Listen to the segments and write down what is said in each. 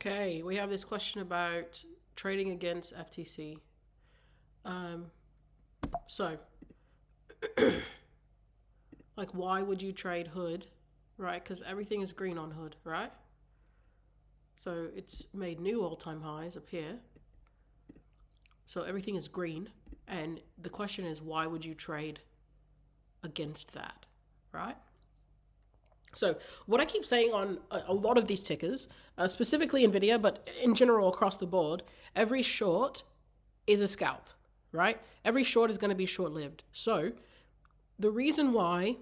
Okay, we have this question about trading against FTC. Um, so, like, why would you trade Hood, right? Because everything is green on Hood, right? So it's made new all-time highs up here. So everything is green, and the question is, why would you trade against that, right? So what I keep saying on a lot of these tickers, specifically Nvidia, but in general across the board, every short is a scalp, right? Every short is going to be short-lived. So the reason why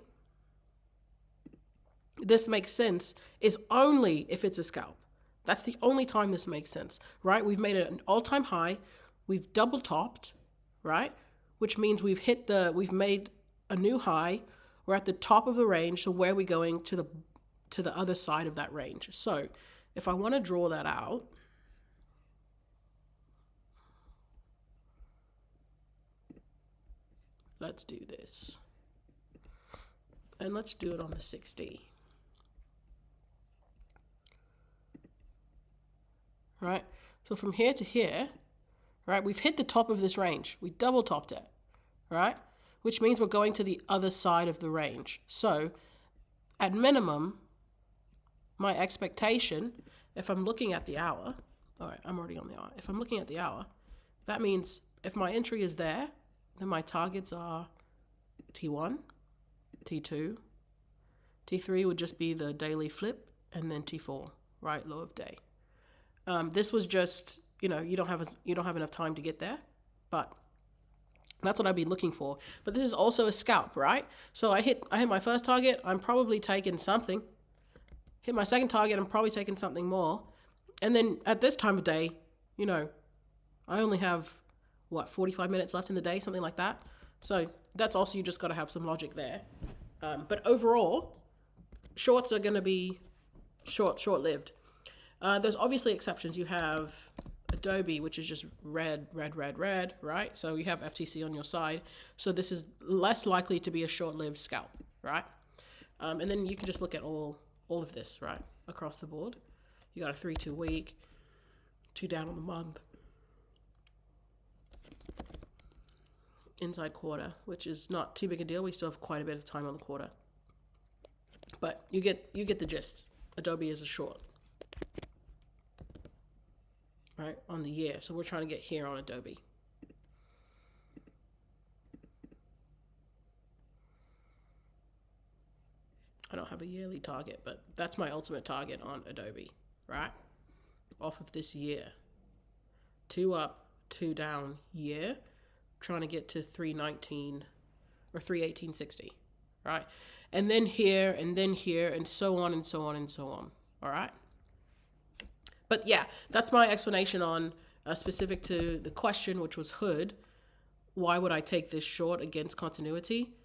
this makes sense is only if it's a scalp. That's the only time this makes sense, right? We've made an all-time high, we've double topped, right? Which means we've made a new high. We're at the top of the range, so where are we going to the other side of that range? So if I want to draw that out, let's do this. And let's do it on the 6D. Right? So from here to here, right, we've hit the top of this range. We double topped it, right? Which means we're going to the other side of the range. So at minimum, my expectation, if I'm looking at the hour, all right, I'm already on the hour. If I'm looking at the hour, that means if my entry is there, then my targets are T1, T2, T3 would just be the daily flip, and then T4, right, low of day. This was just, you don't have enough time to get there, but that's what I'd be looking for. But this is also a scalp, right? So I hit my first target, I'm probably taking something. Hit my second target, I'm probably taking something more. And then at this time of day, I only have 45 minutes left in the day, something like that. So that's also, you just got to have some logic there. But overall, shorts are going to be short-lived. There's obviously exceptions. You have Adobe, which is just red, right? So you have FTC on your side. So this is less likely to be a short-lived scalp, right? And then you can just look at all of this, right, across the board. You got a 3-2 week, 2 down on the month, inside quarter, which is not too big a deal. We still have quite a bit of time on the quarter, but you get the gist. Adobe is a short, right, on the year. So we're trying to get here on Adobe. I don't have a yearly target, but that's my ultimate target on Adobe, right? Off of this year. 2 up, 2 down year. Trying to get to 319 or 318.60, right? And then here, and so on and so on and so on, all right? But yeah, that's my explanation on specific to the question, which was Hood. Why would I take this short against continuity?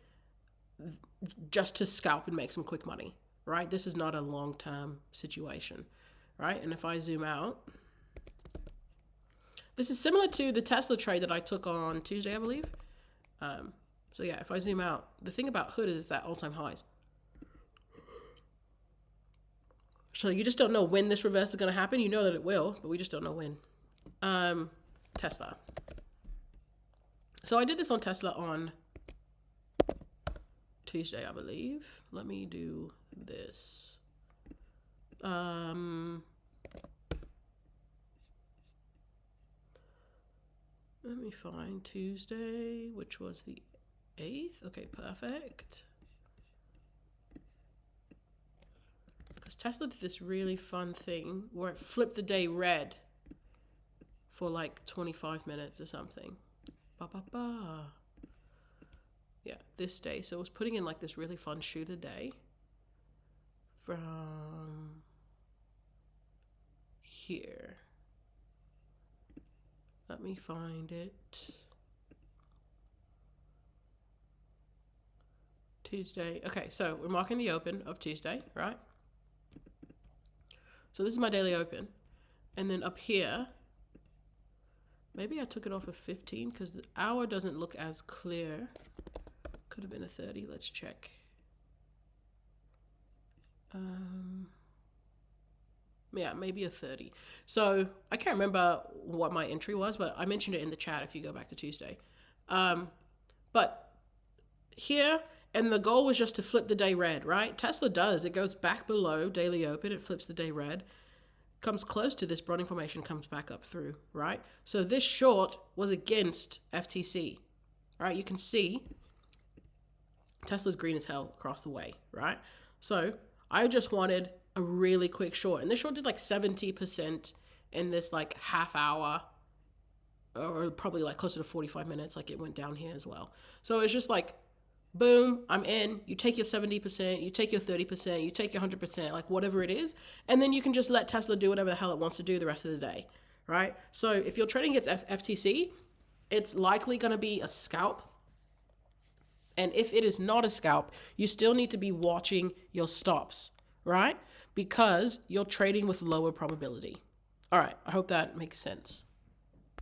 Just to scalp and make some quick money, right? This is not a long-term situation, right? And if I zoom out, this is similar to the Tesla trade that I took on Tuesday, I believe. So yeah, if I zoom out, the thing about Hood is it's at all-time highs. So you just don't know when this reverse is going to happen. You know that it will, but we just don't know when. Tesla. So I did this on Tesla on Tuesday, I believe. Let me do this. Let me find Tuesday, which was the 8th. Okay, perfect. Because Tesla did this really fun thing where it flipped the day red for like 25 minutes or something. Yeah, this day. So it was putting in like this really fun shooter day from here. Let me find it. Tuesday. Okay, so we're marking the open of Tuesday, right? So this is my daily open. And then up here, maybe I took it off of 15 because the hour doesn't look as clear. Could have been a 30. Let's check. Yeah, maybe a 30. So I can't remember what my entry was, but I mentioned it in the chat if you go back to Tuesday. But here, and the goal was just to flip the day red, right? Tesla does. It goes back below daily open, it flips the day red, comes close to this broadening formation, comes back up through, right? So this short was against FTC, right? You can see Tesla's green as hell across the way, right? So I just wanted a really quick short. And this short did like 70% in this like half hour, or probably like closer to 45 minutes. Like it went down here as well. So it's just like, boom, I'm in. You take your 70%, you take your 30%, you take your 100%, like whatever it is. And then you can just let Tesla do whatever the hell it wants to do the rest of the day, right? So if you're trading against FTC, it's likely going to be a scalp. And if it is not a scalp, you still need to be watching your stops, right? Because you're trading with lower probability. All right, I hope that makes sense.